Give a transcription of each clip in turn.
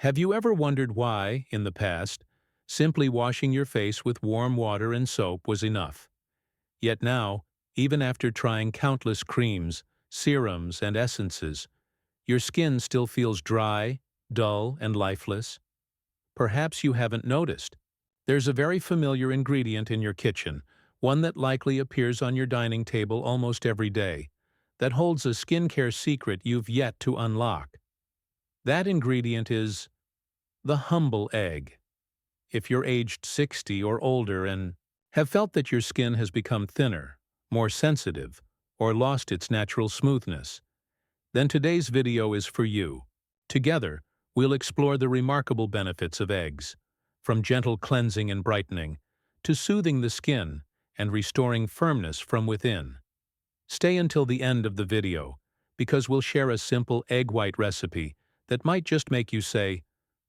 Have you ever wondered why, in the past, simply washing your face with warm water and soap was enough? Yet now, even after trying countless creams, serums, and essences, your skin still feels dry, dull, and lifeless? Perhaps you haven't noticed. There's a very familiar ingredient in your kitchen, one that likely appears on your dining table almost every day, that holds a skincare secret you've yet to unlock. That ingredient is the humble egg. If you're aged 60 or older and have felt that your skin has become thinner, more sensitive, or lost its natural smoothness, then today's video is for you. Together, we'll explore the remarkable benefits of eggs, from gentle cleansing and brightening, to soothing the skin and restoring firmness from within. Stay until the end of the video, because we'll share a simple egg white recipe that might just make you say,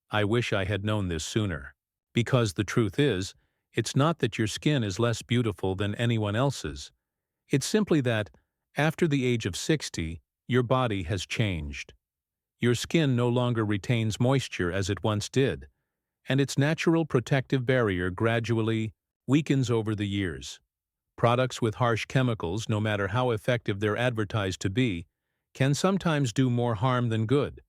"I wish I had known this sooner." Because the truth is, it's not that your skin is less beautiful than anyone else's. It's simply that, after the age of 60, your body has changed. Your skin no longer retains moisture as it once did, and its natural protective barrier gradually weakens over the years. Products with harsh chemicals, no matter how effective they're advertised to be, can sometimes do more harm than good,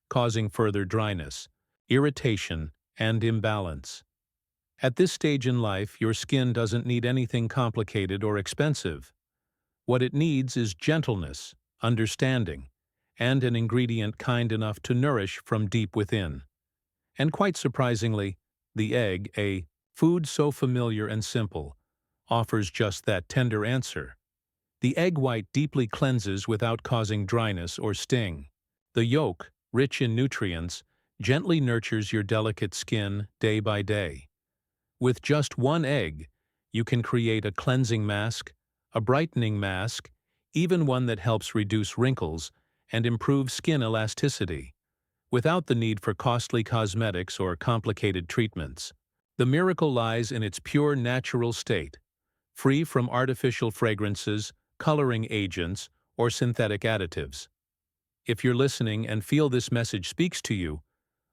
causing further dryness, irritation, and imbalance. At this stage in life, your skin doesn't need anything complicated or expensive. What it needs is gentleness, understanding, and an ingredient kind enough to nourish from deep within. And quite surprisingly, the egg, a food so familiar and simple, offers just that tender answer. The egg white deeply cleanses without causing dryness or sting. The yolk, rich in nutrients, gently nurtures your delicate skin day by day. With just one egg, you can create a cleansing mask, a brightening mask, even one that helps reduce wrinkles and improve skin elasticity, without the need for costly cosmetics or complicated treatments. The miracle lies in its pure natural state, free from artificial fragrances, coloring agents, or synthetic additives. If you're listening and feel this message speaks to you,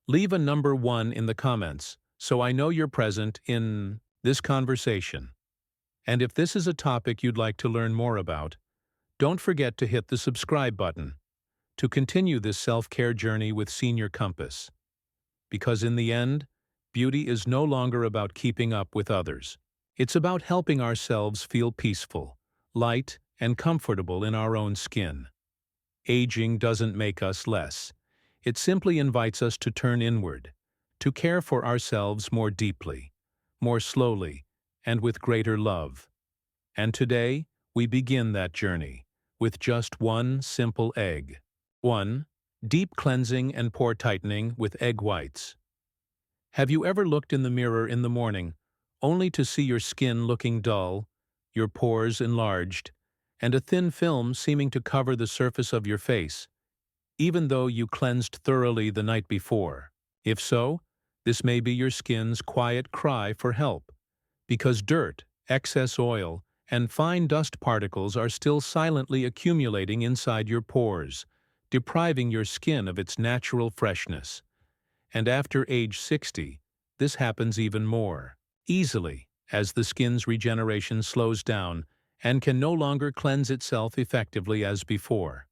leave a number 1 in the comments so I know you're present in this conversation. And if this is a topic you'd like to learn more about, don't forget to hit the subscribe button to continue this self-care journey with Senior Compass. Because in the end, beauty is no longer about keeping up with others. It's about helping ourselves feel peaceful, light, and comfortable in our own skin. Aging doesn't make us less. It simply invites us to turn inward, to care for ourselves more deeply, more slowly, and with greater love. And today, we begin that journey with just one simple egg. 1. Deep cleansing and pore tightening with egg whites. Have you ever looked in the mirror in the morning, only to see your skin looking dull, your pores enlarged, and a thin film seeming to cover the surface of your face, even though you cleansed thoroughly the night before? If so, this may be your skin's quiet cry for help, because dirt, excess oil, and fine dust particles are still silently accumulating inside your pores, depriving your skin of its natural freshness. And after age 60, this happens even more easily, as the skin's regeneration slows down and can no longer cleanse itself effectively as before.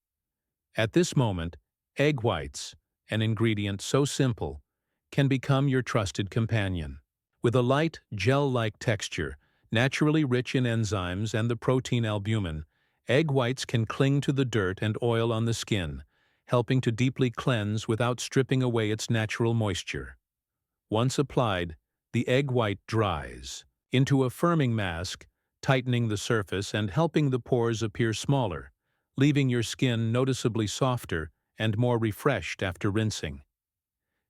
At this moment, egg whites, an ingredient so simple, can become your trusted companion. With a light, gel-like texture, naturally rich in enzymes and the protein albumin, egg whites can cling to the dirt and oil on the skin, helping to deeply cleanse without stripping away its natural moisture. Once applied, the egg white dries into a firming mask, tightening the surface and helping the pores appear smaller, leaving your skin noticeably softer and more refreshed after rinsing.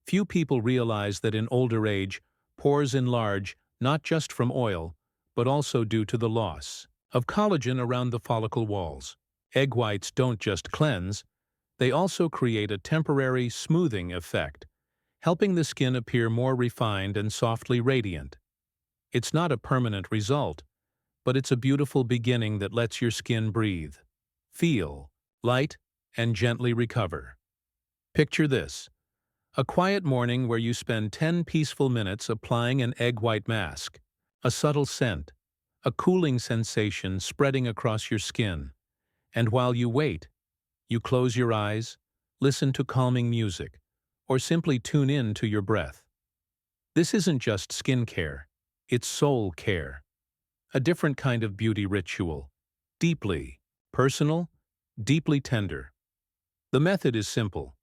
Few people realize that in older age, pores enlarge not just from oil, but also due to the loss of collagen around the follicle walls. Egg whites don't just cleanse, they also create a temporary smoothing effect, helping the skin appear more refined and softly radiant. It's not a permanent result, but it's a beautiful beginning that lets your skin breathe, feel light, and gently recover. Picture this: A quiet morning where you spend 10 peaceful minutes applying an egg white mask. A subtle scent, a cooling sensation spreading across your skin. And while you wait, you close your eyes, listen to calming music, or simply tune in to your breath. This isn't just skin care, it's soul care. A different kind of beauty ritual. Deeply personal, deeply tender. The method is simple.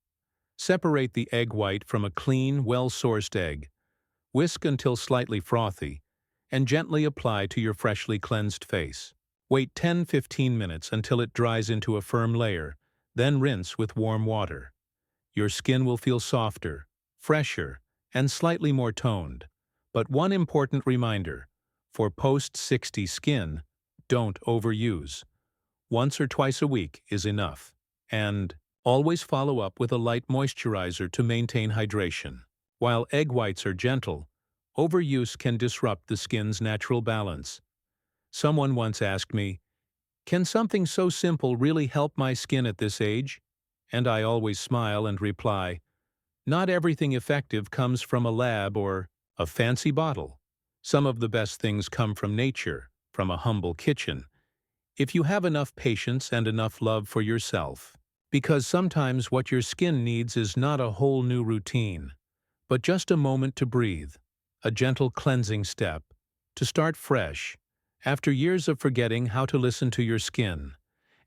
Separate the egg white from a clean, well-sourced egg. Whisk until slightly frothy, and gently apply to your freshly cleansed face. Wait 10–15 minutes until it dries into a firm layer, then rinse with warm water. Your skin will feel softer, fresher, and slightly more toned. But one important reminder, for post-60 skin, don't overuse. Once or twice a week is enough. And always follow up with a light moisturizer to maintain hydration. While egg whites are gentle, overuse can disrupt the skin's natural balance. Someone once asked me, "Can something so simple really help my skin at this age?" And I always smile and reply, "Not everything effective comes from a lab or a fancy bottle. Some of the best things come from nature, from a humble kitchen. If you have enough patience and enough love for yourself. Because sometimes what your skin needs is not a whole new routine, but just a moment to breathe, a gentle cleansing step, to start fresh, after years of forgetting how to listen to your skin.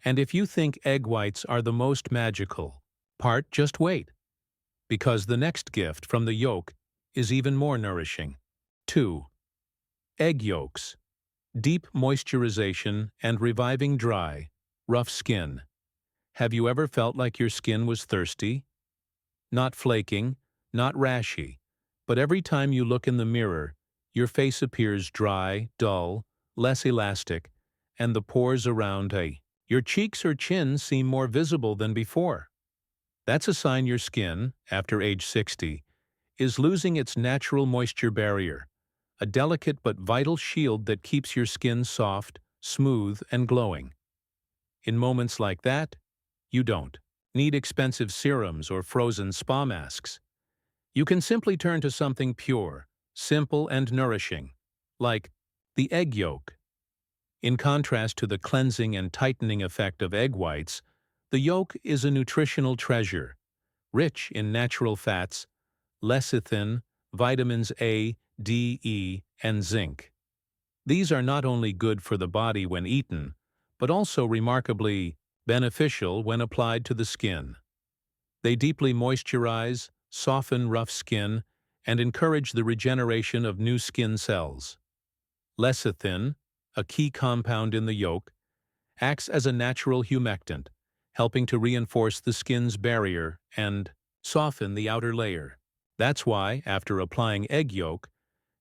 And if you think egg whites are the most magical part, just wait. Because the next gift from the yolk is even more nourishing. 2. Egg yolks. Deep moisturization and reviving dry, rough skin. Have you ever felt like your skin was thirsty? Not flaking, not rashy, but every time you look in the mirror, your face appears dry, dull, less elastic, and the pores around your cheeks or chin seem more visible than before. That's a sign your skin, after age 60, is losing its natural moisture barrier, a delicate but vital shield that keeps your skin soft, smooth, and glowing. In moments like that, you don't need expensive serums or frozen spa masks. You can simply turn to something pure, simple, and nourishing, like the egg yolk. In contrast to the cleansing and tightening effect of egg whites, the yolk is a nutritional treasure, rich in natural fats, lecithin, vitamins A, D, E, and zinc. These are not only good for the body when eaten, but also remarkably beneficial when applied to the skin. They deeply moisturize, soften rough skin, and encourage the regeneration of new skin cells. Lecithin, a key compound in the yolk, acts as a natural humectant, helping to reinforce the skin's barrier and soften the outer layer. That's why, after applying egg yolk,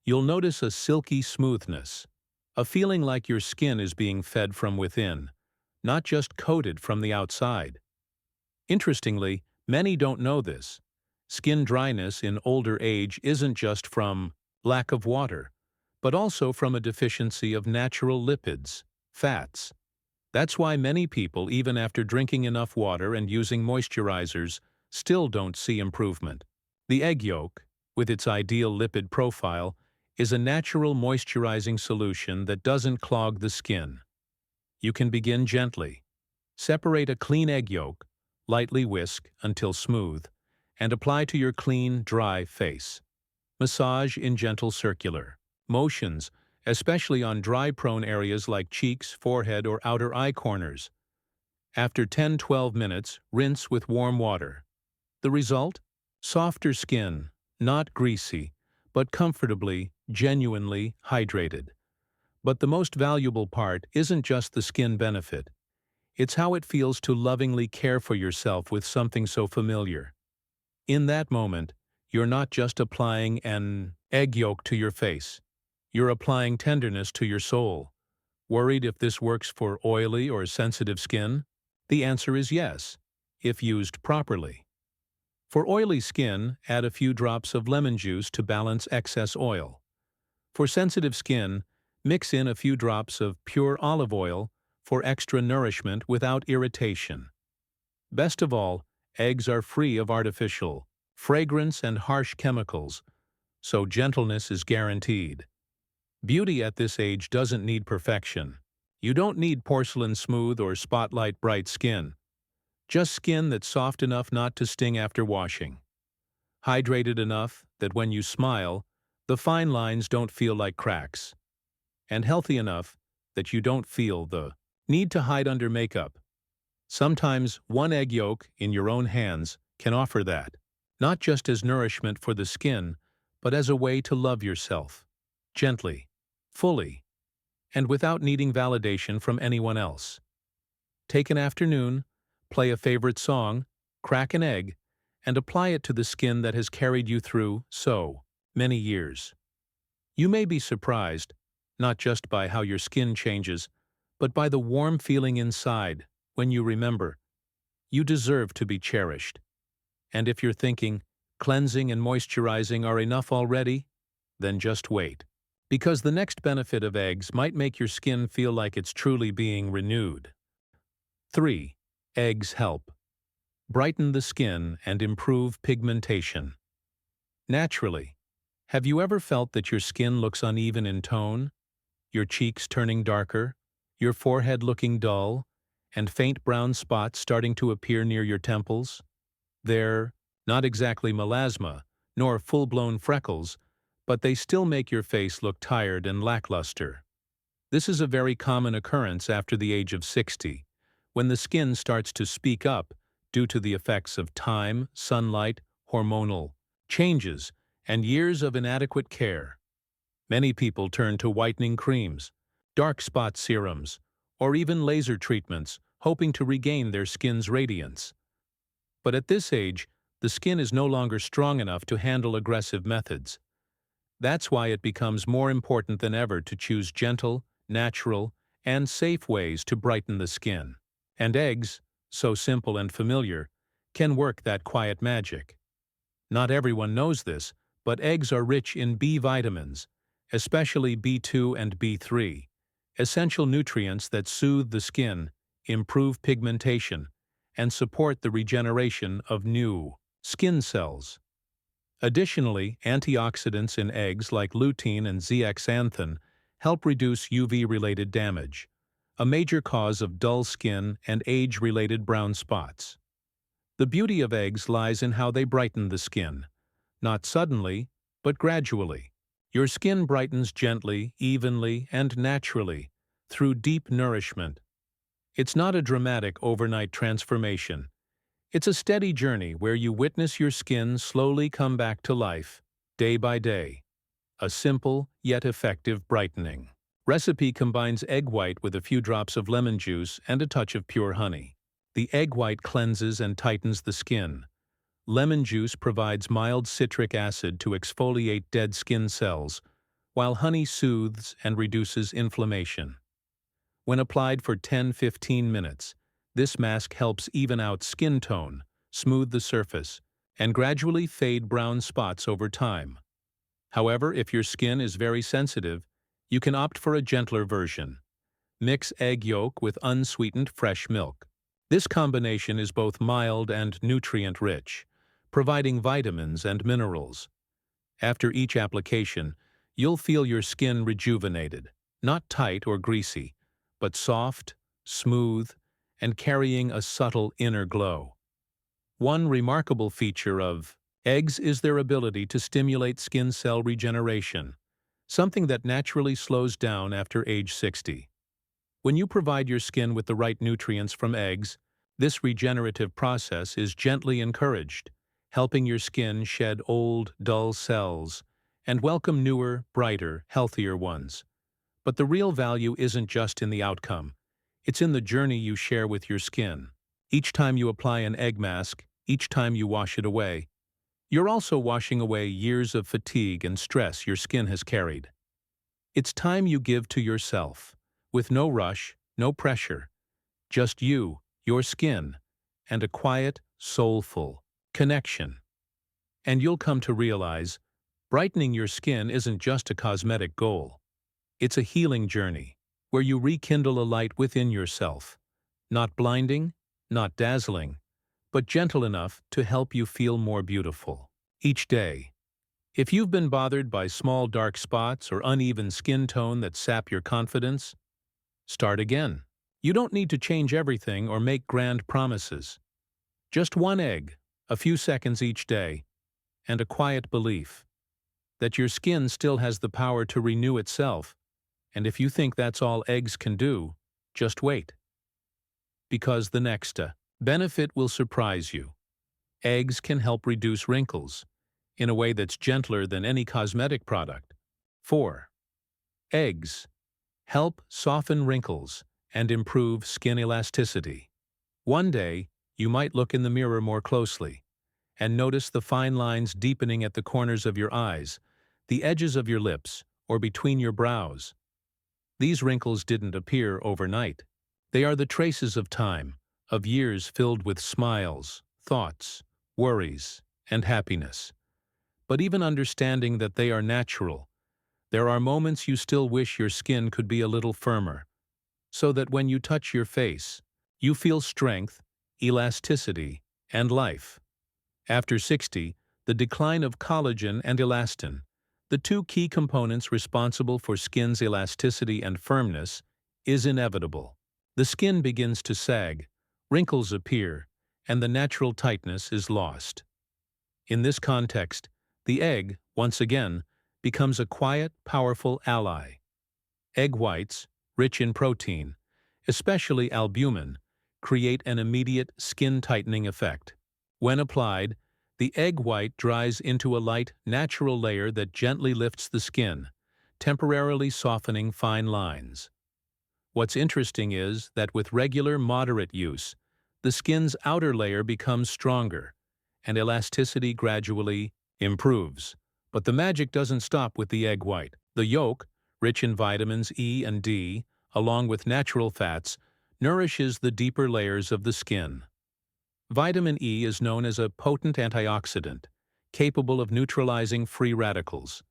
you'll notice a silky smoothness, a feeling like your skin is being fed from within, not just coated from the outside. Interestingly, many don't know this. Skin dryness in older age isn't just from lack of water, but also from a deficiency of natural lipids, fats. That's why many people, even after drinking enough water and using moisturizers, still don't see improvement. The egg yolk, with its ideal lipid profile, is a natural moisturizing solution that doesn't clog the skin. You can begin gently. Separate a clean egg yolk, lightly whisk until smooth, and apply to your clean, dry face. Massage in gentle circular motions, especially on dry-prone areas like cheeks, forehead, or outer eye corners. After 10–12 minutes, rinse with warm water. The result? Softer skin, not greasy, but comfortably, genuinely hydrated. But the most valuable part isn't just the skin benefit. It's how it feels to lovingly care for yourself with something so familiar. In that moment, you're not just applying an egg yolk to your face. You're applying tenderness to your soul. Worried if this works for oily or sensitive skin? The answer is yes, if used properly. For oily skin, add a few drops of lemon juice to balance excess oil. For sensitive skin, mix in a few drops of pure olive oil for extra nourishment without irritation. Best of all, eggs are free of artificial fragrance and harsh chemicals, so gentleness is guaranteed. Beauty at this age doesn't need perfection. You don't need porcelain smooth or spotlight bright skin. Just skin that's soft enough not to sting after washing. Hydrated enough that when you smile, the fine lines don't feel like cracks. And healthy enough that you don't feel the need to hide under makeup. Sometimes one egg yolk in your own hands can offer that, not just as nourishment for the skin, but as a way to love yourself, gently, fully, and without needing validation from anyone else. Take an afternoon, play a favorite song, crack an egg, and apply it to the skin that has carried you through so many years. You may be surprised, not just by how your skin changes, but by the warm feeling inside when you remember you deserve to be cherished. And if you're thinking cleansing and moisturizing are enough already, then just wait. Because the next benefit of eggs might make your skin feel like it's truly being renewed. 3. Eggs help brighten the skin and improve pigmentation. Naturally, have you ever felt that your skin looks uneven in tone? Your cheeks turning darker, your forehead looking dull, and faint brown spots starting to appear near your temples? They're not exactly melasma, nor full-blown freckles, but they still make your face look tired and lackluster. This is a very common occurrence after the age of 60, when the skin starts to speak up due to the effects of time, sunlight, hormonal changes, and years of inadequate care. Many people turn to whitening creams, dark spot serums, or even laser treatments, hoping to regain their skin's radiance. But at this age, the skin is no longer strong enough to handle aggressive methods. That's why it becomes more important than ever to choose gentle, natural, and safe ways to brighten the skin. And eggs, so simple and familiar, can work that quiet magic. Not everyone knows this, but eggs are rich in B vitamins, especially B2 and B3, essential nutrients that soothe the skin, improve pigmentation, and support the regeneration of new skin cells. Additionally, antioxidants in eggs like lutein and zeaxanthin help reduce UV-related damage, a major cause of dull skin and age-related brown spots. The beauty of eggs lies in how they brighten the skin, not suddenly, but gradually. Your skin brightens gently, evenly, and naturally through deep nourishment. It's not a dramatic overnight transformation. It's a steady journey where you witness your skin slowly come back to life, day by day. A simple yet effective brightening recipe combines egg white with a few drops of lemon juice and a touch of pure honey. The egg white cleanses and tightens the skin. Lemon juice provides mild citric acid to exfoliate dead skin cells, while honey soothes and reduces inflammation. When applied for 10–15 minutes, this mask helps even out skin tone, smooth the surface, and gradually fade brown spots over time. However, if your skin is very sensitive, you can opt for a gentler version. Mix egg yolk with unsweetened fresh milk. This combination is both mild and nutrient-rich, providing vitamins and minerals. After each application, you'll feel your skin rejuvenated, not tight or greasy, but soft, smooth, and carrying a subtle inner glow. One remarkable feature of eggs is their ability to stimulate skin cell regeneration, something that naturally slows down after age 60. When you provide your skin with the right nutrients from eggs, this regenerative process is gently encouraged, helping your skin shed old, dull cells and welcome newer, brighter, healthier ones. But the real value isn't just in the outcome. It's in the journey you share with your skin. Each time you apply an egg mask, each time you wash it away, you're also washing away years of fatigue and stress your skin has carried. It's time you give to yourself, with no rush, no pressure, just you, your skin, and a quiet, soulful connection. And you'll come to realize, brightening your skin isn't just a cosmetic goal. It's a healing journey, where you rekindle a light within yourself, not blinding, not dazzling, but gentle enough to help you feel more beautiful. Each day. If you've been bothered by small dark spots or uneven skin tone that sap your confidence, start again. You don't need to change everything or make grand promises. Just one egg, a few seconds each day, and a quiet belief that your skin still has the power to renew itself, and if you think that's all eggs can do, just wait. Because the next benefit will surprise you. Eggs can help reduce wrinkles in a way that's gentler than any cosmetic product. 4. Eggs help soften wrinkles and improve skin elasticity. One day, you might look in the mirror more closely and notice the fine lines deepening at the corners of your eyes, the edges of your lips, or between your brows. These wrinkles didn't appear overnight. They are the traces of time, of years filled with smiles, thoughts, worries, and happiness. But even understanding that they are natural, there are moments you still wish your skin could be a little firmer, so that when you touch your face, you feel strength, elasticity, and life. After 60, the decline of collagen and elastin, the two key components responsible for skin's elasticity and firmness, is inevitable. The skin begins to sag, wrinkles appear, and the natural tightness is lost. In this context, the egg, once again, becomes a quiet, powerful ally. Egg whites, rich in protein, especially albumin, create an immediate skin-tightening effect. When applied, the egg white dries into a light, natural layer that gently lifts the skin, temporarily softening fine lines. What's interesting is that with regular, moderate use, the skin's outer layer becomes stronger, and elasticity gradually improves. But the magic doesn't stop with the egg white. The yolk, rich in vitamins E and D, along with natural fats, nourishes the deeper layers of the skin. Vitamin E is known as a potent antioxidant, capable of neutralizing free radicals,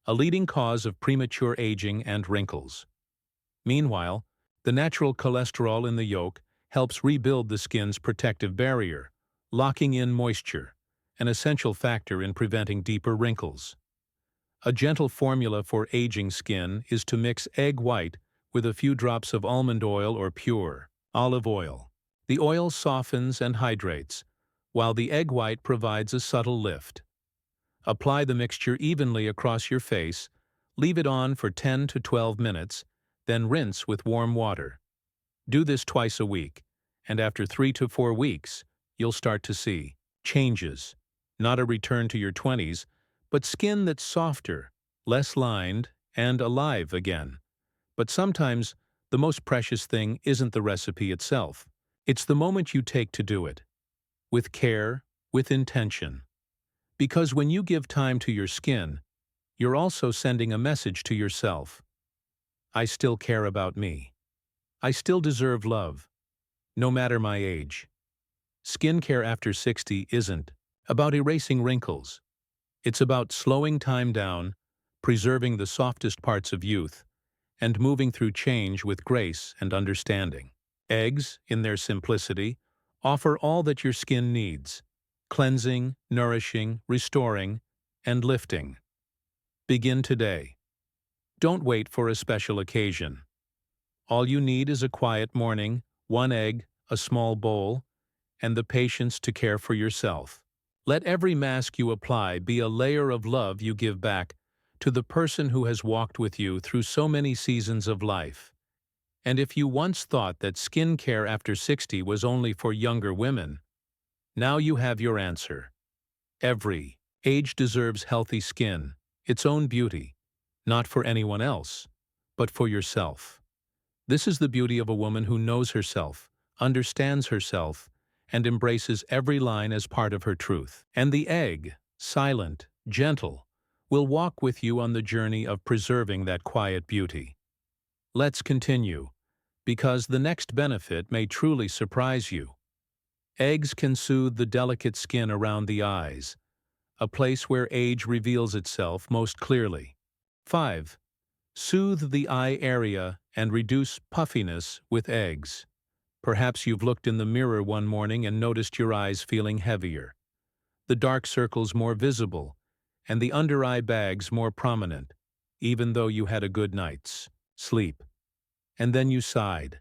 a leading cause of premature aging and wrinkles. Meanwhile, the natural cholesterol in the yolk helps rebuild the skin's protective barrier, locking in moisture, an essential factor in preventing deeper wrinkles. A gentle formula for aging skin is to mix egg white with a few drops of almond oil or pure olive oil. The oil softens and hydrates, while the egg white provides a subtle lift. Apply the mixture evenly across your face, leave it on for 10 to 12 minutes, then rinse with warm water. Do this twice a week, and after 3 to 4 weeks, you'll start to see changes. Not a return to your 20s, but skin that's softer, less lined, and alive again. But sometimes, the most precious thing isn't the recipe itself. It's the moment you take to do it. With care, with intention. Because when you give time to your skin, you're also sending a message to yourself. I still care about me. I still deserve love, no matter my age. Skincare after 60 isn't about erasing wrinkles. It's about slowing time down, preserving the softest parts of youth, and moving through change with grace and understanding. Eggs, in their simplicity, offer all that your skin needs: cleansing, nourishing, restoring, and lifting. Begin today. Don't wait for a special occasion. All you need is a quiet morning, one egg, a small bowl, and the patience to care for yourself. Let every mask you apply be a layer of love you give back to the person who has walked with you through so many seasons of life. And if you once thought that skincare after 60 was only for younger women, now you have your answer. Every age deserves healthy skin, its own beauty, not for anyone else, but for yourself. This is the beauty of a woman who knows herself, understands herself, and embraces every line as part of her truth. And the egg, silent, gentle, will walk with you on the journey of preserving that quiet beauty. Let's continue, because the next benefit may truly surprise you. Eggs can soothe the delicate skin around the eyes, a place where age reveals itself most clearly. 5. Soothe the eye area and reduce puffiness with eggs. Perhaps you've looked in the mirror one morning and noticed your eyes feeling heavier, the dark circles more visible, and the under-eye bags more prominent, even though you had a good night's sleep. And then you sighed,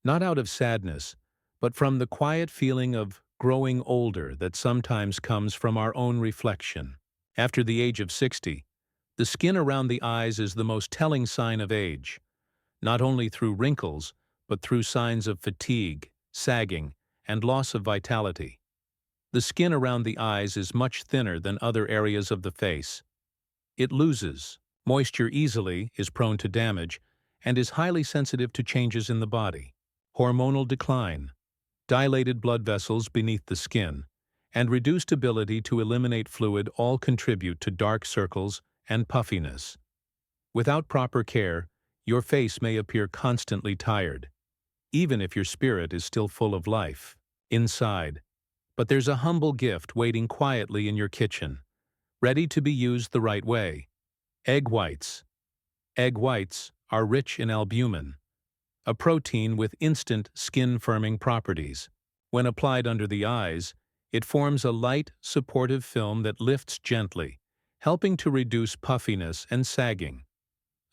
not out of sadness, but from the quiet feeling of growing older that sometimes comes from our own reflection. After the age of 60, the skin around the eyes is the most telling sign of age, not only through wrinkles, but through signs of fatigue, sagging, and loss of vitality. The skin around the eyes is much thinner than other areas of the face. It loses moisture easily, is prone to damage, and is highly sensitive to changes in the body. Hormonal decline, dilated blood vessels beneath the skin, and reduced ability to eliminate fluid all contribute to dark circles and puffiness. Without proper care, your face may appear constantly tired, even if your spirit is still full of life inside. But there's a humble gift waiting quietly in your kitchen, ready to be used the right way. Egg whites. Egg whites are rich in albumin, a protein with instant skin-firming properties. When applied under the eyes, it forms a light, supportive film that lifts gently, helping to reduce puffiness and sagging.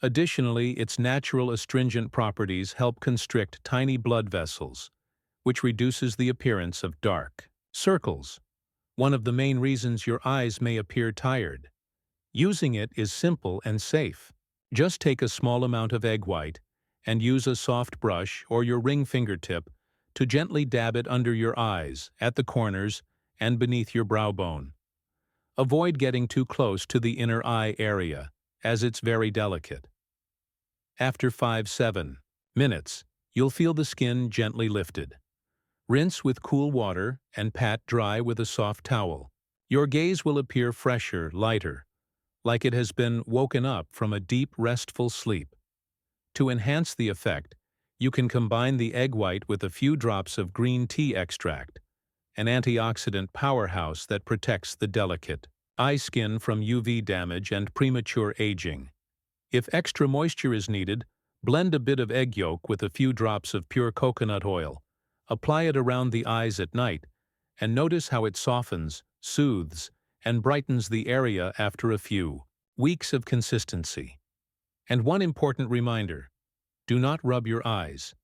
Additionally, its natural astringent properties help constrict tiny blood vessels, which reduces the appearance of dark circles, one of the main reasons your eyes may appear tired. Using it is simple and safe. Just take a small amount of egg white and use a soft brush or your ring fingertip to gently dab it under your eyes, at the corners, and beneath your brow bone. Avoid getting too close to the inner eye area, as it's very delicate. After 5-7 minutes, you'll feel the skin gently lifted. Rinse with cool water and pat dry with a soft towel. Your gaze will appear fresher, lighter, like it has been woken up from a deep, restful sleep. To enhance the effect, you can combine the egg white with a few drops of green tea extract, an antioxidant powerhouse that protects the delicate eye skin from UV damage and premature aging. If extra moisture is needed, blend a bit of egg yolk with a few drops of pure coconut oil. Apply it around the eyes at night, and notice how it softens, soothes, and brightens the area after a few weeks of consistency. And one important reminder: do not rub your eyes.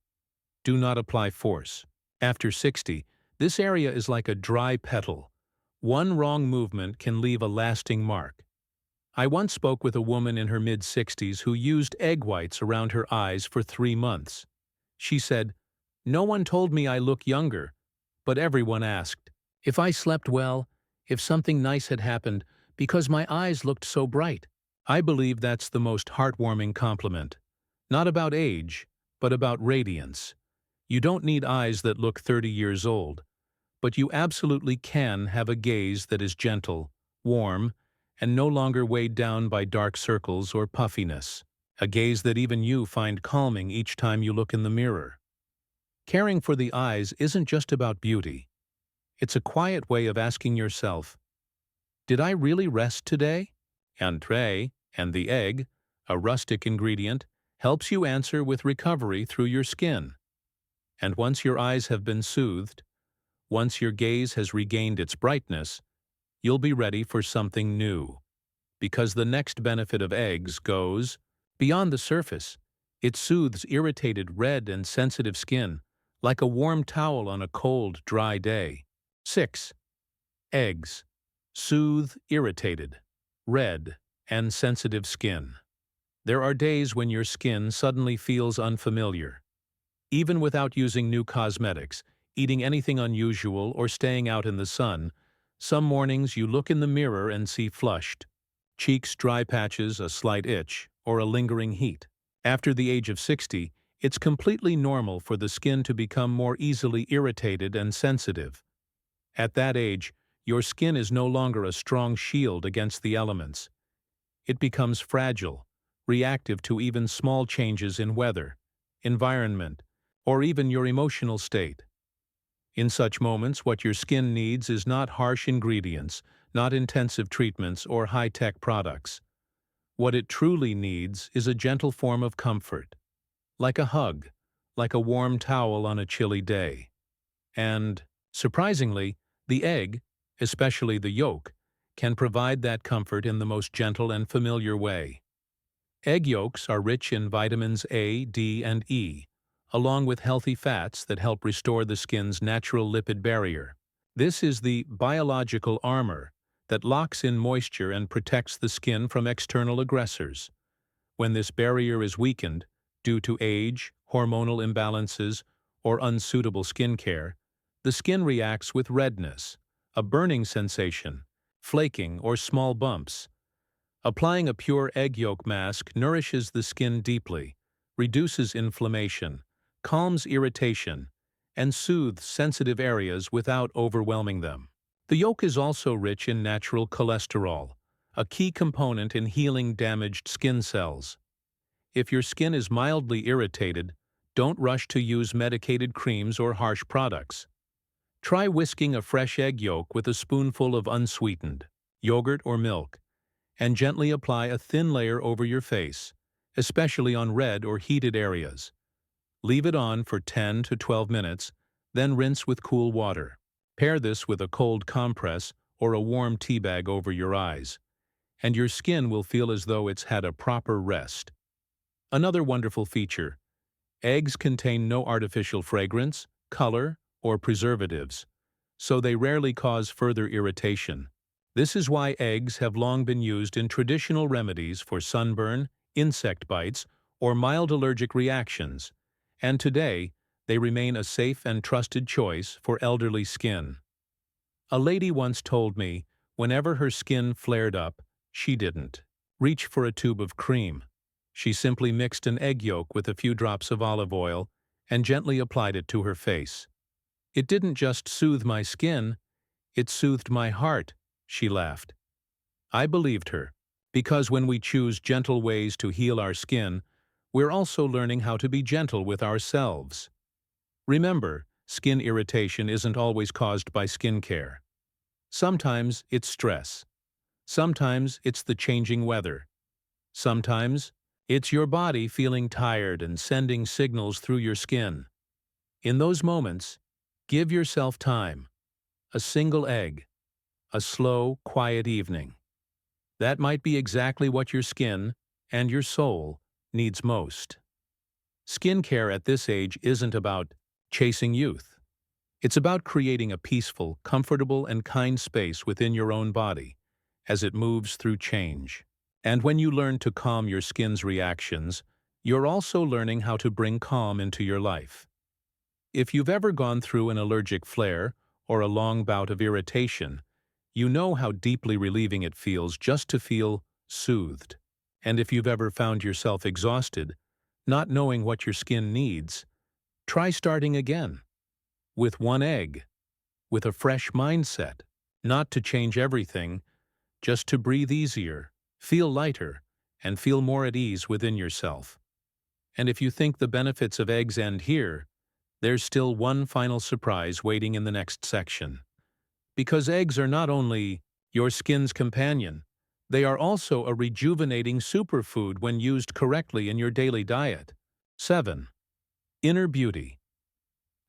Do not apply force. After 60, this area is like a dry petal. One wrong movement can leave a lasting mark. I once spoke with a woman in her mid-60s who used egg whites around her eyes for 3 months. She said, "No one told me I look younger, but everyone asked if I slept well, if something nice had happened, because my eyes looked so bright." I believe that's the most heartwarming compliment. Not about age, but about radiance. You don't need eyes that look 30 years old, but you absolutely can have a gaze that is gentle, warm, and no longer weighed down by dark circles or puffiness. A gaze that even you find calming each time you look in the mirror. Caring for the eyes isn't just about beauty. It's a quiet way of asking yourself, did I really rest today? Entree and the egg, a rustic ingredient, helps you answer with recovery through your skin. And once your eyes have been soothed, once your gaze has regained its brightness, you'll be ready for something new. Because the next benefit of eggs goes beyond the surface. It soothes irritated red and sensitive skin, like a warm towel on a cold, dry day. 6. Eggs soothe irritated, red, and sensitive skin. There are days when your skin suddenly feels unfamiliar. Even without using new cosmetics, eating anything unusual, or staying out in the sun, some mornings you look in the mirror and see flushed cheeks, dry patches, a slight itch, or a lingering heat. After the age of 60, it's completely normal for the skin to become more easily irritated and sensitive. At that age, your skin is no longer a strong shield against the elements. It becomes fragile, reactive to even small changes in weather, environment, or even your emotional state. In such moments, what your skin needs is not harsh ingredients, not intensive treatments or high-tech products. What it truly needs is a gentle form of comfort, like a hug, like a warm towel on a chilly day. And, surprisingly, the egg, especially the yolk, can provide that comfort in the most gentle and familiar way. Egg yolks are rich in vitamins A, D, and E, along with healthy fats that help restore the skin's natural lipid barrier. This is the biological armor that locks in moisture and protects the skin from external aggressors. When this barrier is weakened, due to age, hormonal imbalances, or unsuitable skin care, the skin reacts with redness, a burning sensation, flaking, or small bumps. Applying a pure egg yolk mask nourishes the skin deeply, reduces inflammation, calms irritation, and soothes sensitive areas without overwhelming them. The yolk is also rich in natural cholesterol, a key component in healing damaged skin cells. If your skin is mildly irritated, don't rush to use medicated creams or harsh products. Try whisking a fresh egg yolk with a spoonful of unsweetened yogurt or milk, and gently apply a thin layer over your face, especially on red or heated areas. Leave it on for 10 to 12 minutes, then rinse with cool water. Pair this with a cold compress or a warm tea bag over your eyes, and your skin will feel as though it's had a proper rest. Another wonderful feature: eggs contain no artificial fragrance, color, or preservatives, so they rarely cause further irritation. This is why eggs have long been used in traditional remedies for sunburn, insect bites, or mild allergic reactions, and today they remain a safe and trusted choice for elderly skin. A lady once told me whenever her skin flared up, she didn't reach for a tube of cream. She simply mixed an egg yolk with a few drops of olive oil and gently applied it to her face. "It didn't just soothe my skin, it soothed my heart," she laughed. I believed her, because when we choose gentle ways to heal our skin, we're also learning how to be gentle with ourselves. Remember, skin irritation isn't always caused by skin care. Sometimes it's stress. Sometimes it's the changing weather. Sometimes it's your body feeling tired and sending signals through your skin. In those moments, give yourself time. A single egg. A slow, quiet evening. That might be exactly what your skin and your soul needs most. Skincare at this age isn't about chasing youth. It's about creating a peaceful, comfortable, and kind space within your own body as it moves through change. And when you learn to calm your skin's reactions, you're also learning how to bring calm into your life. If you've ever gone through an allergic flare or a long bout of irritation, you know how deeply relieving it feels just to feel soothed. And if you've ever found yourself exhausted, not knowing what your skin needs, try starting again. With one egg. With a fresh mindset. Not to change everything, just to breathe easier, feel lighter, and feel more at ease within yourself. And if you think the benefits of eggs end here, there's still one final surprise waiting in the next section. Because eggs are not only your skin's companion, they are also a rejuvenating superfood when used correctly in your daily diet. 7. Inner beauty.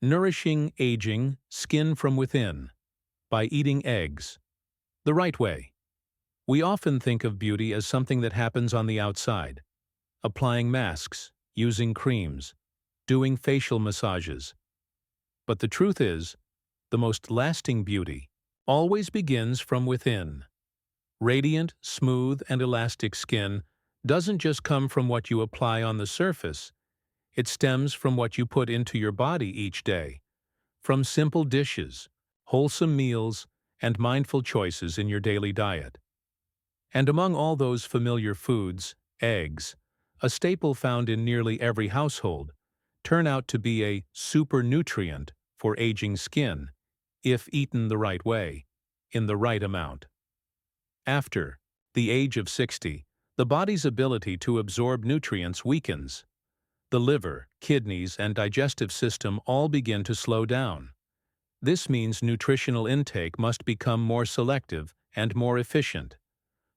Nourishing aging skin from within by eating eggs the right way. We often think of beauty as something that happens on the outside, applying masks, using creams, doing facial massages. But the truth is, the most lasting beauty always begins from within. Radiant, smooth, and elastic skin doesn't just come from what you apply on the surface. It stems from what you put into your body each day, from simple dishes, wholesome meals, and mindful choices in your daily diet. And among all those familiar foods, eggs, a staple found in nearly every household, turn out to be a super nutrient for aging skin, if eaten the right way, in the right amount. After the age of 60, the body's ability to absorb nutrients weakens. The liver, kidneys, and digestive system all begin to slow down. This means nutritional intake must become more selective and more efficient.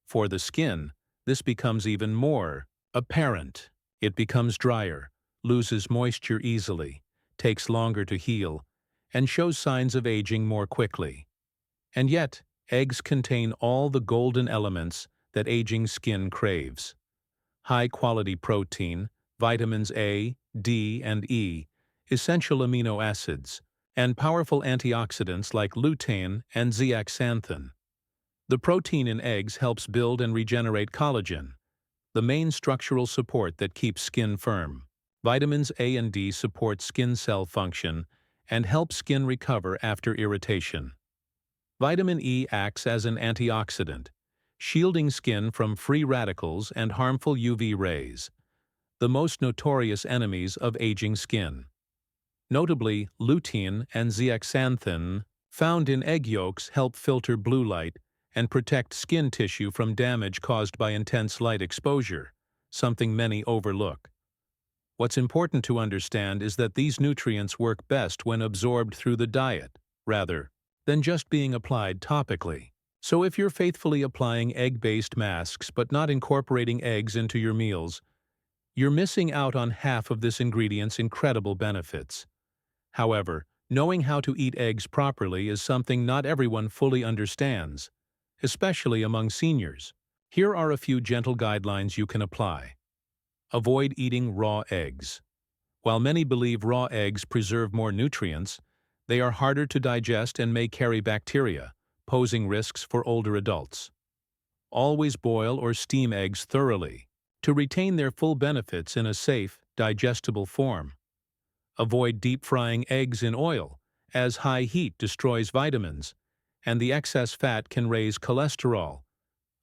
For the skin, this becomes even more apparent. It becomes drier, loses moisture easily, takes longer to heal, and shows signs of aging more quickly. And yet, eggs contain all the golden elements that aging skin craves. High-quality protein, vitamins A, D, and E, essential amino acids, and powerful antioxidants like lutein and zeaxanthin. The protein in eggs helps build and regenerate collagen, the main structural support that keeps skin firm. Vitamins A and D support skin cell function and help skin recover after irritation. Vitamin E acts as an antioxidant, shielding skin from free radicals and harmful UV rays, the most notorious enemies of aging skin. Notably, lutein and zeaxanthin, found in egg yolks, help filter blue light and protect skin tissue from damage caused by intense light exposure, something many overlook. What's important to understand is that these nutrients work best when absorbed through the diet, rather than just being applied topically. So if you're faithfully applying egg-based masks but not incorporating eggs into your meals, you're missing out on half of this ingredient's incredible benefits. However, knowing how to eat eggs properly is something not everyone fully understands, especially among seniors. Here are a few gentle guidelines you can apply. Avoid eating raw eggs. While many believe raw eggs preserve more nutrients, they are harder to digest and may carry bacteria, posing risks for older adults. Always boil or steam eggs thoroughly to retain their full benefits in a safe, digestible form. Avoid deep frying eggs in oil, as high heat destroys vitamins, and the excess fat can raise cholesterol,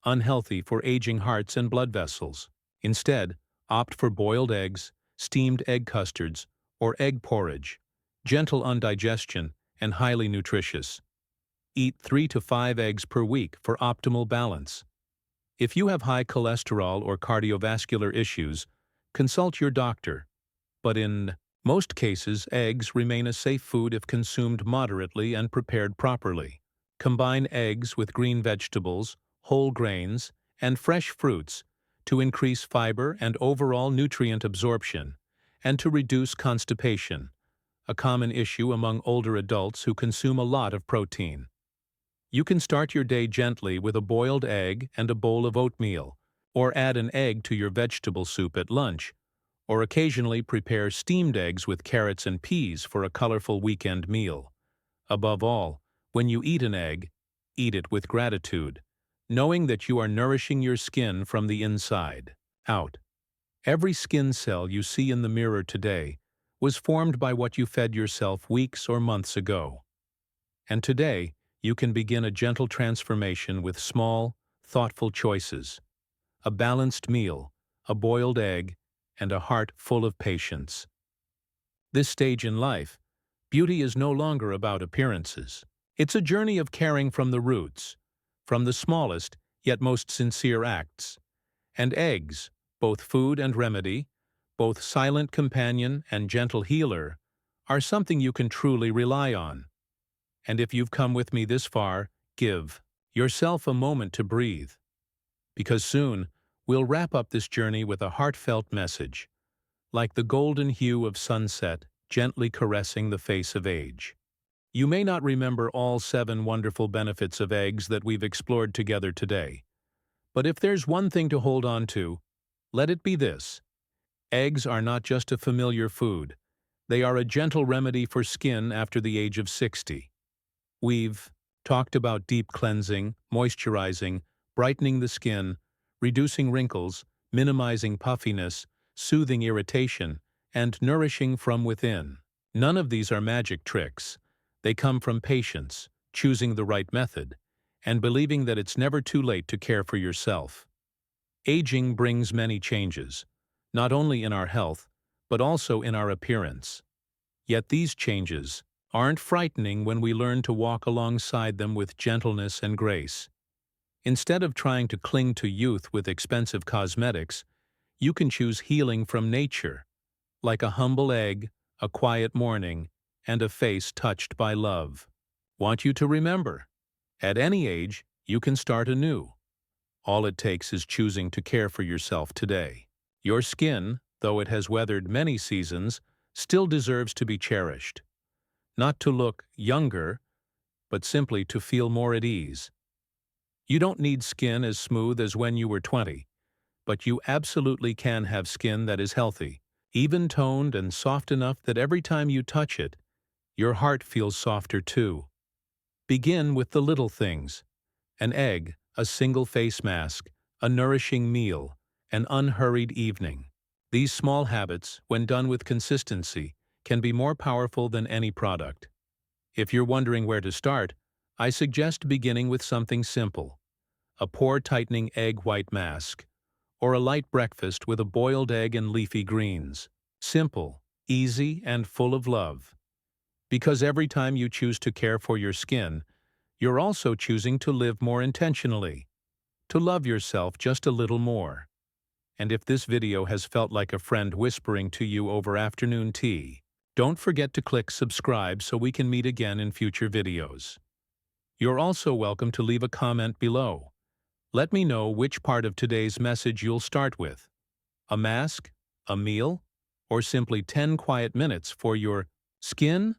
unhealthy for aging hearts and blood vessels. Instead, opt for boiled eggs, steamed egg custards, or egg porridge, gentle on digestion and highly nutritious. Eat 3 to 5 eggs per week for optimal balance. If you have high cholesterol or cardiovascular issues, consult your doctor. But in most cases, eggs remain a safe food if consumed moderately and prepared properly. Combine eggs with green vegetables, whole grains, and fresh fruits to increase fiber and overall nutrient absorption, and to reduce constipation, a common issue among older adults who consume a lot of protein. You can start your day gently with a boiled egg and a bowl of oatmeal, or add an egg to your vegetable soup at lunch, or occasionally prepare steamed eggs with carrots and peas for a colorful weekend meal. Above all, when you eat an egg, eat it with gratitude, knowing that you are nourishing your skin from the inside out. Every skin cell you see in the mirror today was formed by what you fed yourself weeks or months ago. And today, you can begin a gentle transformation with small, thoughtful choices: a balanced meal, a boiled egg, and a heart full of patience. This stage in life, beauty is no longer about appearances. It's a journey of caring from the roots, from the smallest yet most sincere acts. And eggs, both food and remedy, both silent companion and gentle healer, are something you can truly rely on. And if you've come with me this far, give yourself a moment to breathe. Because soon, we'll wrap up this journey with a heartfelt message, like the golden hue of sunset gently caressing the face of age. You may not remember all 7 wonderful benefits of eggs that we've explored together today, but if there's one thing to hold on to, let it be this: eggs are not just a familiar food, they are a gentle remedy for skin after the age of 60. We've talked about deep cleansing, moisturizing, brightening the skin, reducing wrinkles, minimizing puffiness, soothing irritation, and nourishing from within. None of these are magic tricks. They come from patience, choosing the right method, and believing that it's never too late to care for yourself. Aging brings many changes, not only in our health, but also in our appearance. Yet these changes aren't frightening when we learn to walk alongside them with gentleness and grace. Instead of trying to cling to youth with expensive cosmetics, you can choose healing from nature, like a humble egg, a quiet morning, and a face touched by love. Want you to remember, at any age, you can start anew. All it takes is choosing to care for yourself today. Your skin, though it has weathered many seasons, still deserves to be cherished. Not to look younger, but simply to feel more at ease. You don't need skin as smooth as when you were 20, but you absolutely can have skin that is healthy, even-toned and soft enough that every time you touch it, your heart feels softer too. Begin with the little things: an egg, a single face mask, a nourishing meal, an unhurried evening. These small habits, when done with consistency, can be more powerful than any product. If you're wondering where to start, I suggest beginning with something simple: a pore-tightening egg white mask, or a light breakfast with a boiled egg and leafy greens. Simple, easy, and full of love. Because every time you choose to care for your skin, you're also choosing to live more intentionally, to love yourself just a little more. And if this video has felt like a friend whispering to you over afternoon tea, don't forget to click subscribe so we can meet again in future videos. You're also welcome to leave a comment below. Let me know which part of today's message you'll start with: a mask, a meal, or simply 10 quiet minutes for your skin.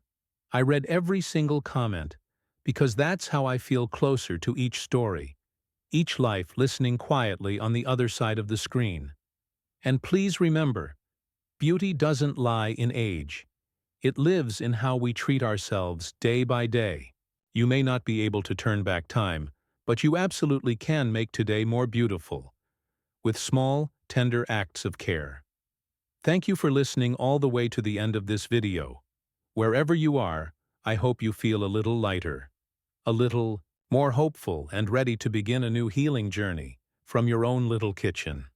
I read every single comment, because that's how I feel closer to each story, each life listening quietly on the other side of the screen. And please remember, beauty doesn't lie in age. It lives in how we treat ourselves day by day. You may not be able to turn back time, but you absolutely can make today more beautiful, with small, tender acts of care. Thank you for listening all the way to the end of this video. Wherever you are, I hope you feel a little lighter, a little more hopeful, and ready to begin a new healing journey from your own little kitchen.